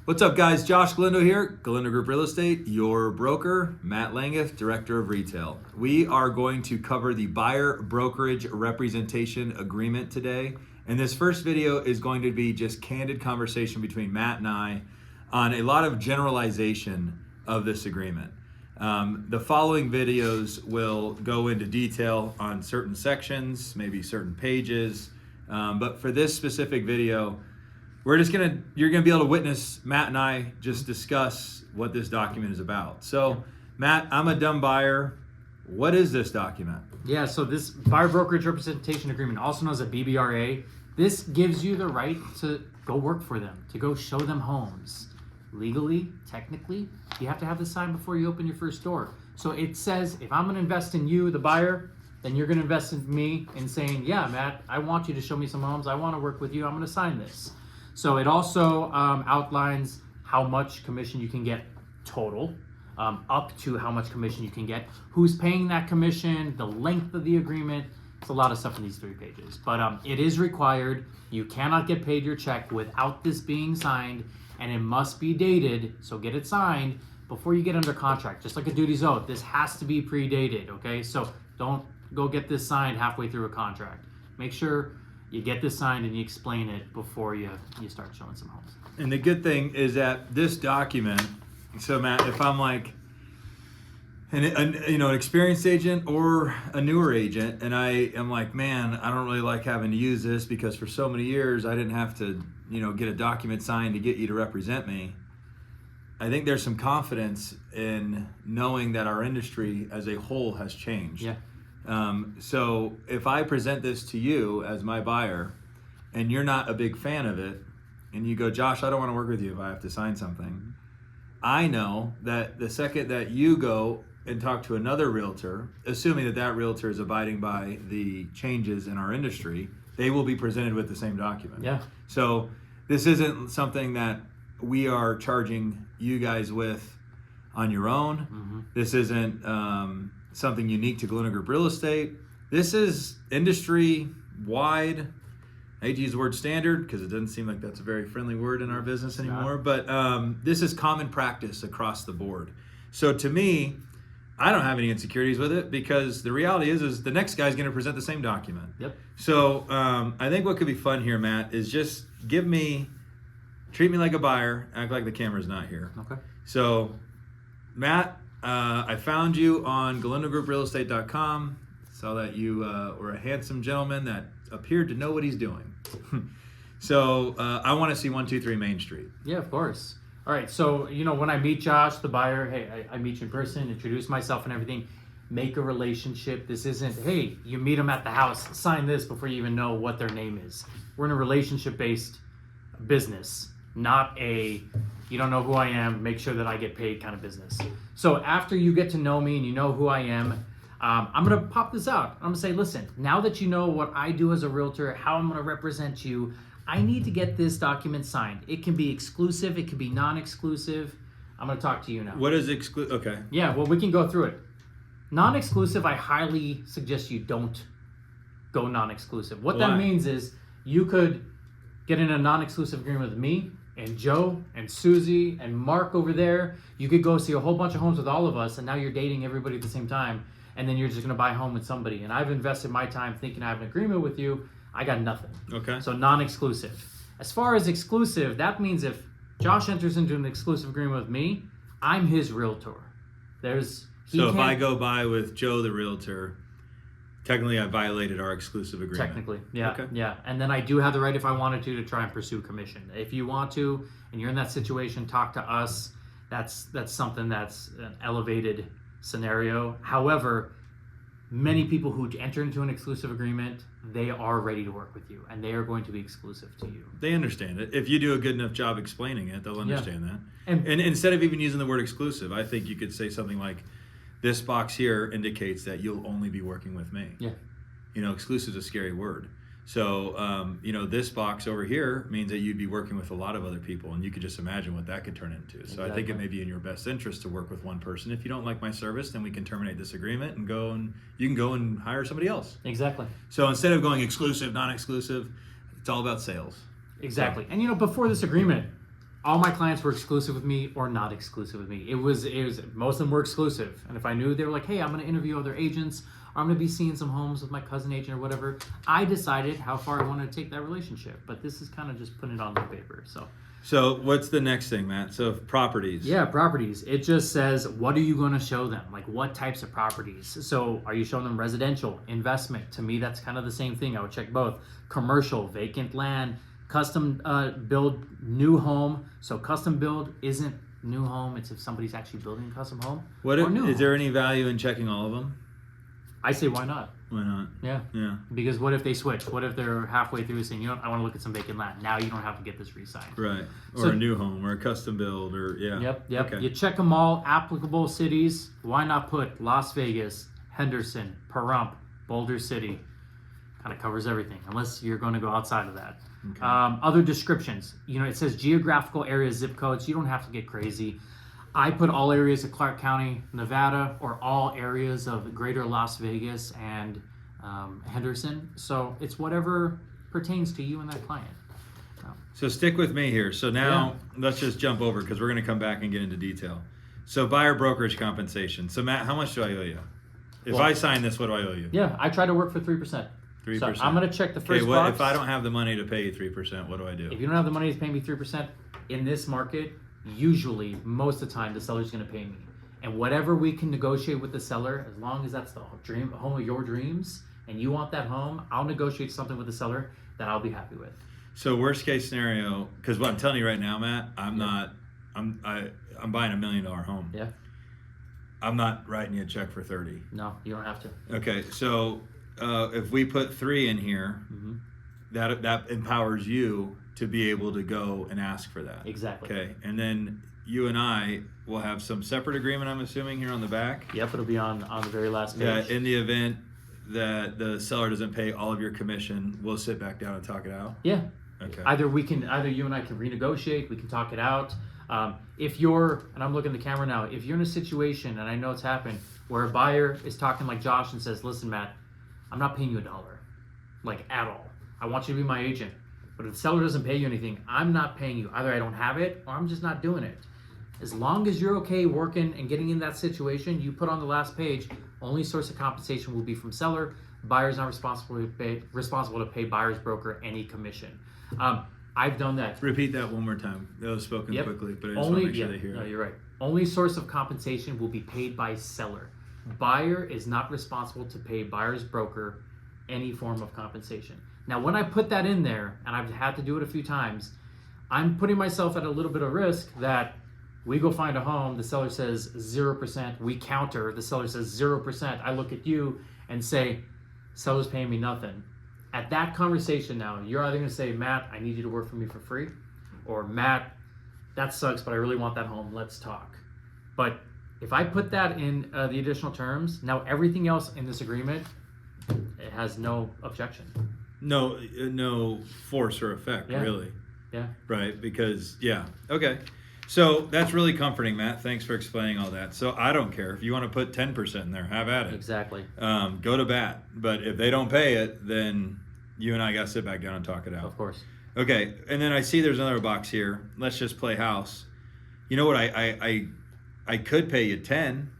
What's up, guys? Josh Galindo here, Galindo Group Real Estate, your broker, Matt Langeth, Director of Retail. We are going to cover the buyer brokerage representation agreement today. And this first video is going to be just candid conversation between Matt and I on a lot of generalization of this agreement. The following videos will go into detail on certain sections, maybe certain pages. But for this specific video, you're gonna be able to witness Matt and I just discuss what this document is about. So, Matt, I'm a dumb buyer. What is this document? Yeah, so this buyer brokerage representation agreement, also known as a BBRA, this gives you the right to go work for them, to go show them homes. Legally, technically, you have to have this signed before you open your first door. So it says, if I'm gonna invest in you, the buyer, then you're gonna invest in me in saying, yeah, Matt, I want you to show me some homes. I wanna work with you. I'm gonna sign this. So it also outlines how much commission you can get total, up to how much commission you can get, who's paying that commission, the length of the agreement. It's a lot of stuff in these 3 pages, but it is required. You cannot get paid your check without this being signed, and it must be dated, so get it signed before you get under contract. Just like a duties oath, this has to be pre-dated, okay? So don't go get this signed halfway through a contract. Make sure you get this signed and you explain it before you start showing some homes. And the good thing is that this document, so Matt, if I'm like an experienced agent or a newer agent, and I am like, man, I don't really like having to use this because for so many years I didn't have to, get a document signed to get you to represent me. I think there's some confidence in knowing that our industry as a whole has changed. Yeah. So if I present this to you as my buyer and you're not a big fan of it and you go, Josh, I don't want to work with you if I have to sign something. I know that the second that you go and talk to another realtor, assuming that realtor is abiding by the changes in our industry, they will be presented with the same document. Yeah. So this isn't something that we are charging you guys with on your own. Mm-hmm. This isn't something unique to Galindo Group Real Estate. This is industry-wide. I hate to use the word standard because it doesn't seem like that's a very friendly word in our business anymore, but this is common practice across the board. So to me, I don't have any insecurities with it because the reality is the next guy's going to present the same document. Yep. So I think what could be fun here, Matt, is just treat me like a buyer, act like the camera's not here. Okay. So, Matt, I found you on GalindoGroupRealEstate.com. Saw that you were a handsome gentleman that appeared to know what he's doing. So, I want to see 123 Main Street. Yeah, of course. All right, so, when I meet Josh, the buyer, hey, I meet you in person, introduce myself and everything, make a relationship. This isn't, hey, you meet them at the house, sign this before you even know what their name is. We're in a relationship-based business, not a you don't know who I am, make sure that I get paid kind of business. So after you get to know me and you know who I am, I'm gonna pop this out. I'm gonna say, listen, now that you know what I do as a realtor, how I'm gonna represent you, I need to get this document signed. It can be exclusive, it can be non-exclusive. I'm gonna talk to you now. What is exclusive? Okay. Yeah, well, we can go through it. Non-exclusive, I highly suggest you don't go non-exclusive. What Why? that means is you could get in a non-exclusive agreement with me and Joe and Susie and Mark over there. You could go see a whole bunch of homes with all of us, and now you're dating everybody at the same time, and then you're just gonna buy a home with somebody. And I've invested my time thinking I have an agreement with you. I got nothing. Okay. So non-exclusive. As far as exclusive, that means if Josh enters into an exclusive agreement with me, I'm his realtor. So if I go buy with Joe the realtor, technically I violated our exclusive agreement. Technically, yeah. Okay. Yeah. And then I do have the right, if I wanted to try and pursue commission. If you want to, and you're in that situation, talk to us. That's something that's an elevated scenario. However, many people who enter into an exclusive agreement, they are ready to work with you, and they are going to be exclusive to you. They understand it. If you do a good enough job explaining it, they'll understand that. And instead of even using the word exclusive, I think you could say something like, this box here indicates that you'll only be working with me. Yeah. Exclusive is a scary word. So, this box over here means that you'd be working with a lot of other people, and you could just imagine what that could turn into. So I think it may be in your best interest to work with one person. If you don't like my service, then we can terminate this agreement and you can go and hire somebody else. Exactly. So instead of going exclusive, non-exclusive, it's all about sales. Exactly. And before this agreement, all my clients were exclusive with me or not exclusive with me. It was most of them were exclusive. And if I knew they were like, hey, I'm going to interview other agents, or I'm going to be seeing some homes with my cousin agent or whatever, I decided how far I wanted to take that relationship. But this is kind of just putting it on the paper. So what's the next thing, Matt? So properties. Yeah, properties. It just says, what are you going to show them? Like, what types of properties? So are you showing them residential, investment? To me, that's kind of the same thing. I would check both. Commercial, vacant land, custom build, new home. So custom build isn't new home. It's if somebody's actually building a custom home. Is there any value in checking all of them? I say, why not? Why not? Yeah. Yeah. Because what if they switch? What if they're halfway through saying, you know what, I want to look at some vacant land. Now you don't have to get this re-signed. Right. Or a new home or a custom build or, yeah. Yep. Okay. You check them all. Applicable cities. Why not put Las Vegas, Henderson, Pahrump, Boulder City? Kind of covers everything, unless you're going to go outside of that. Okay. Other descriptions. You know, it says geographical areas, zip codes. You don't have to get crazy. I put all areas of Clark County, Nevada, or all areas of greater Las Vegas and Henderson. So it's whatever pertains to you and that client. So stick with me here. So now let's just jump over because we're going to come back and get into detail. So buyer brokerage compensation. So Matt, how much do I owe you? If I sign this, what do I owe you? Yeah, I try to work for 3%. 3%. So I'm going to check the first Okay, box. if I don't have the money to pay you 3%, what do I do? If you don't have the money to pay me 3%, in this market, usually, most of the time, the seller's going to pay me. And whatever we can negotiate with the seller, as long as that's the home of your dreams, and you want that home, I'll negotiate something with the seller that I'll be happy with. So worst case scenario, because what I'm telling you right now, Matt, I'm buying $1 million home. Yeah. I'm not writing you a check for 30. No, you don't have to. Okay, so if we put 3 in here, that empowers you to be able to go and ask for that. Exactly. Okay, and then you and I will have some separate agreement, I'm assuming, here on the back. Yep, it'll be on the very last page. Yeah, in the event that the seller doesn't pay all of your commission, we'll sit back down and talk it out. Yeah. Okay. Either you and I can renegotiate, we can talk it out. If you're, and I'm looking at the camera now, if you're in a situation, and I know it's happened, where a buyer is talking like Josh and says, listen, Matt, I'm not paying you $1, like at all. I want you to be my agent. But if the seller doesn't pay you anything, I'm not paying you. Either I don't have it or I'm just not doing it. As long as you're okay working and getting in that situation, you put on the last page, only source of compensation will be from seller. Buyer's not responsible to pay buyer's broker any commission. I've done that. Repeat that one more time. That was spoken quickly, but I just want to make sure they hear it. No, you're right. Only source of compensation will be paid by seller. Buyer is not responsible to pay buyer's broker any form of compensation. Now, when I put that in there, and I've had to do it a few times, I'm putting myself at a little bit of risk that we go find a home, the seller says 0%, we counter, the seller says 0%. I look at you and say, seller's paying me nothing. At that conversation now, you're either going to say, Matt, I need you to work for me for free, or Matt, that sucks, but I really want that home, let's talk. But if I put that in the additional terms, now everything else in this agreement, it has no objection. No force or effect, really. Yeah. Right, because, okay. So that's really comforting, Matt. Thanks for explaining all that. So I don't care. If you want to put 10% in there, have at it. Exactly. Go to bat. But if they don't pay it, then you and I got to sit back down and talk it out. Of course. Okay, and then I see there's another box here. Let's just play house. You know what? I could pay you 10.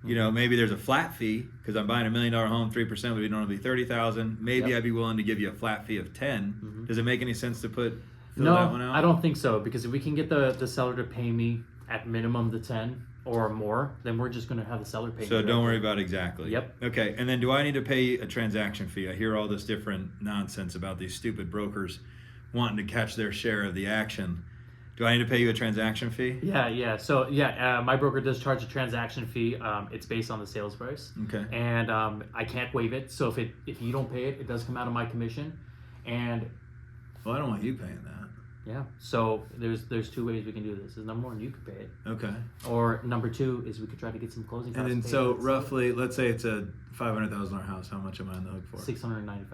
You know, maybe there's a flat fee because I'm buying $1 million home. 3% would normally be $30,000. Maybe I'd be willing to give you a flat fee of 10. Does it make any sense to fill that one out? I don't think so, because if we can get the seller to pay me at minimum the 10 or more, then we're just going to have the seller pay me. So don't worry about exactly. Yep. Okay, and then do I need to pay a transaction fee? I hear all this different nonsense about these stupid brokers wanting to catch their share of the action. Do I need to pay you a transaction fee? Yeah. So my broker does charge a transaction fee. It's based on the sales price. Okay. And I can't waive it. So if you don't pay it, it does come out of my commission. And well, I don't want you paying that. Yeah. So there's 2 ways we can do this. Is number 1, you could pay it. Okay. Or number 2 is we could try to get some closing costs. And then so roughly, let's say it's a $500,000 house. How much am I on the hook for? $695.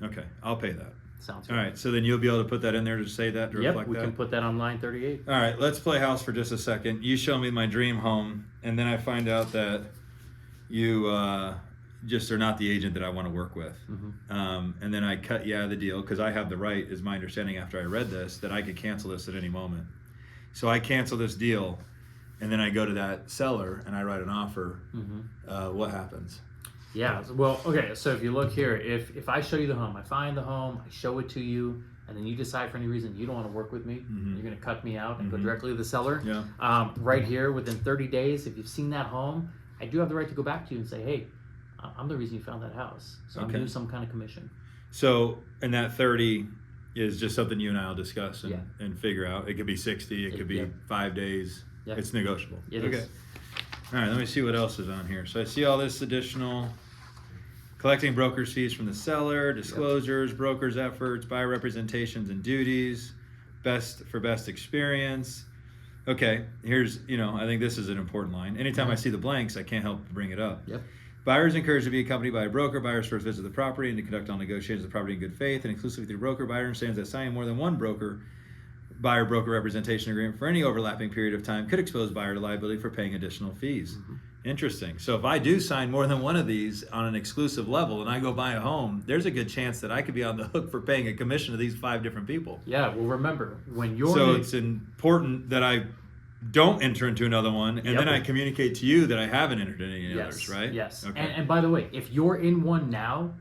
Okay, I'll pay that. Sounds good. All right, so then you'll be able to put that in there to say that, to reflect that? Yep, we can put that on line 38. All right, let's play house for just a second. You show me my dream home, and then I find out that you just are not the agent that I want to work with. Mm-hmm. And then I cut you out of the deal because I have the right, is my understanding after I read this, that I could cancel this at any moment. So I cancel this deal, and then I go to that seller and I write an offer. What happens? Yeah, well, okay, so if you look here, if I show you the home, I find the home, I show it to you, and then you decide for any reason you don't want to work with me, you're going to cut me out and go directly to the seller. Yeah. Right here, within 30 days, if you've seen that home, I do have the right to go back to you and say, hey, I'm the reason you found that house, so I'm doing some kind of commission. So, and that 30 is just something you and I will discuss and, Yeah. and figure out. It could be 60, it could be 5 days. Yeah. It's negotiable. It okay. is. All right, let me see what else is on here. So I see all this additional collecting broker's fees from the seller, disclosures, broker's efforts, buyer representations and duties, best experience. Okay, here's, I think this is an important line. Anytime I see the blanks, I can't help but bring it up. Yep. Buyers encouraged to be accompanied by a broker. Buyers first visit the property and to conduct all negotiations of the property in good faith and exclusively through the broker. Buyer understands that signing more than one buyer-broker representation agreement for any overlapping period of time could expose buyer to liability for paying additional fees. Interesting. So if I do sign more than one of these on an exclusive level and I go buy a home, there's a good chance that I could be on the hook for paying a commission to these 5 different people. Yeah, well, remember, when you're... So it's important that I don't enter into another one, and then I communicate to you that I haven't entered into any others, right? Yes. Okay. And by the way, if you're in one now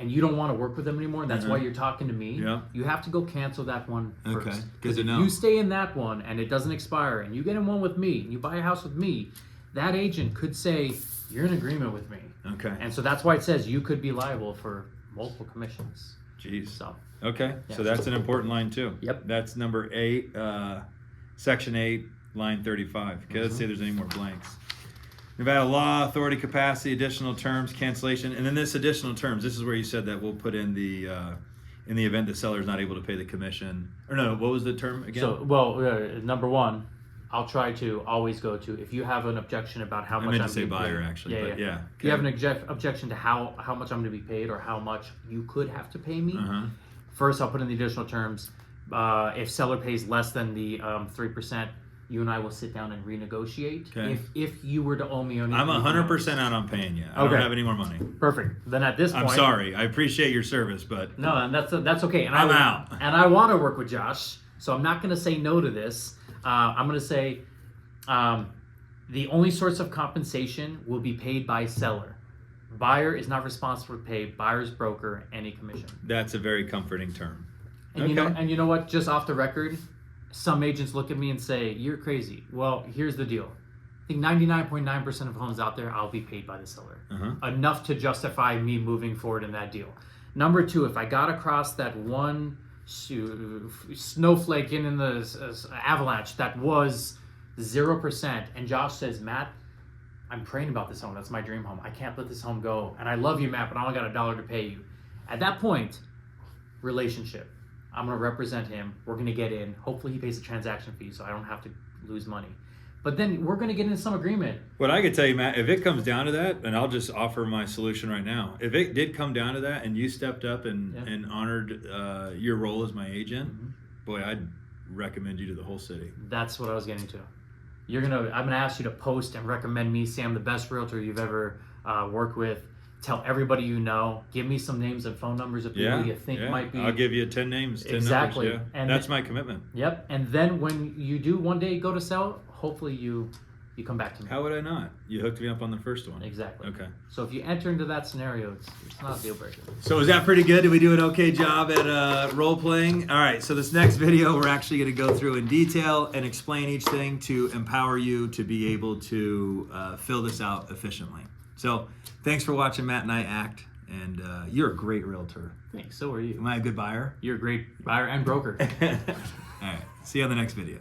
and you don't want to work with them anymore, and that's why you're talking to me, you have to go cancel that one first. Okay. Because if you stay in that one and it doesn't expire, and you get in one with me, and you buy a house with me, that agent could say, you're in agreement with me. Okay. And so that's why it says you could be liable for multiple commissions. Jeez. So. Okay. Yeah. So that's an important line too. Yep. That's number 8, section 8, line 35. Okay, let's see if there's any more blanks. Nevada law, authority, capacity, additional terms, cancellation, and then this additional terms. This is where you said that we'll put in the event the seller is not able to pay the commission. Or no, what was the term again? So, well, number 1, I'll try to always go to, if you have an objection about how much I meant I'm to say being buyer paid, actually, but yeah. If you have an objection to how much I'm going to be paid or how much you could have to pay me, first I'll put in the additional terms. If seller pays less than the 3%, you and I will sit down and renegotiate. Okay. If you were to owe me only, I'm 100% out on paying you. I don't have any more money. Perfect. Then at this point, I'm sorry. I appreciate your service, but no, and that's okay. And I'm out. And I want to work with Josh, so I'm not going to say no to this. I'm going to say the only source of compensation will be paid by seller. Buyer is not responsible to pay buyer's broker any commission. That's a very comforting term. And you know what? Just off the record, some agents look at me and say, "You're crazy." Well, here's the deal. I think 99.9% of homes out there, I'll be paid by the seller. Enough to justify me moving forward in that deal. Number 2, if I got across that one snowflake in the avalanche that was 0%, and Josh says, "Matt, I'm praying about this home. That's my dream home. I can't let this home go. And I love you, Matt, but I only got $1 to pay you." At that point, relationship. I'm going to represent him. We're going to get in. Hopefully he pays the transaction fee so I don't have to lose money. But then we're going to get into some agreement. What I could tell you, Matt, if it comes down to that, and I'll just offer my solution right now. If it did come down to that and you stepped up and honored your role as my agent, boy, I'd recommend you to the whole city. That's what I was getting to. I'm going to ask you to post and recommend me, say I'm the best realtor you've ever worked with. Tell everybody you know. Give me some names and phone numbers of people you think might be. I'll give you 10 names, 10 exactly. numbers. Yeah. And that's my commitment. Yep. And then when you do one day go to sell, hopefully you come back to me. How would I not? You hooked me up on the first one. Exactly. Okay. So if you enter into that scenario, it's not a deal breaker. So is that pretty good? Did we do an okay job at role playing? All right. So this next video, we're actually going to go through in detail and explain each thing to empower you to be able to fill this out efficiently. So thanks for watching Matt and I act. And you're a great realtor. Thanks. So are you. Am I a good buyer? You're a great buyer and broker. All right. See you on the next video.